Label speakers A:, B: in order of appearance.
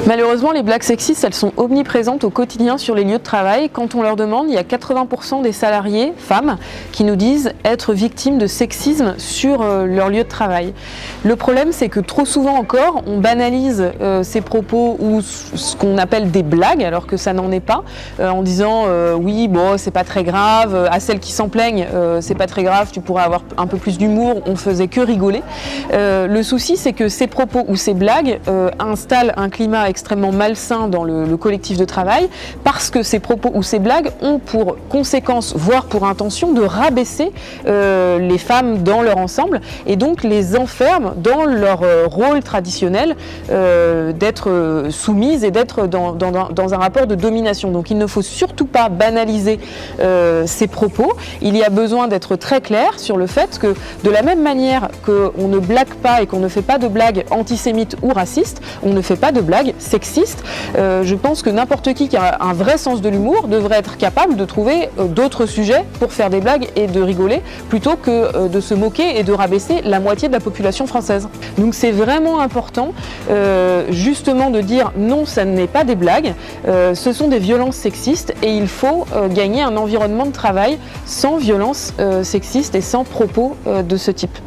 A: Malheureusement, les blagues sexistes, elles sont omniprésentes au quotidien sur les lieux de travail. Quand on leur demande, il y a 80% des salariés, femmes, qui nous disent être victimes de sexisme sur leur lieu de travail. Le problème, c'est que trop souvent encore, on banalise ces propos ou ce qu'on appelle des blagues, alors que ça n'en est pas, en disant oui, bon, c'est pas très grave, à celles qui s'en plaignent, c'est pas très grave, tu pourras avoir un peu plus d'humour, on faisait que rigoler. Le souci, c'est que ces propos ou ces blagues installent un climat extrêmement malsain dans le collectif de travail, parce que ces propos ou ces blagues ont pour conséquence, voire pour intention, de rabaisser les femmes dans leur ensemble et donc les enferment dans leur rôle traditionnel d'être soumises et d'être dans un rapport de domination. Donc il ne faut surtout pas banaliser ces propos. Il y a besoin d'être très clair sur le fait que de la même manière qu'on ne blague pas et qu'on ne fait pas de blagues antisémites ou racistes, on ne fait pas de blagues sexistes. Je pense que n'importe qui a un vrai sens de l'humour devrait être capable de trouver d'autres sujets pour faire des blagues et de rigoler plutôt que de se moquer et de rabaisser la moitié de la population française. Donc c'est vraiment important justement de dire non, ça n'est pas des blagues, ce sont des violences sexistes et il faut gagner un environnement de travail sans violence sexiste et sans propos de ce type.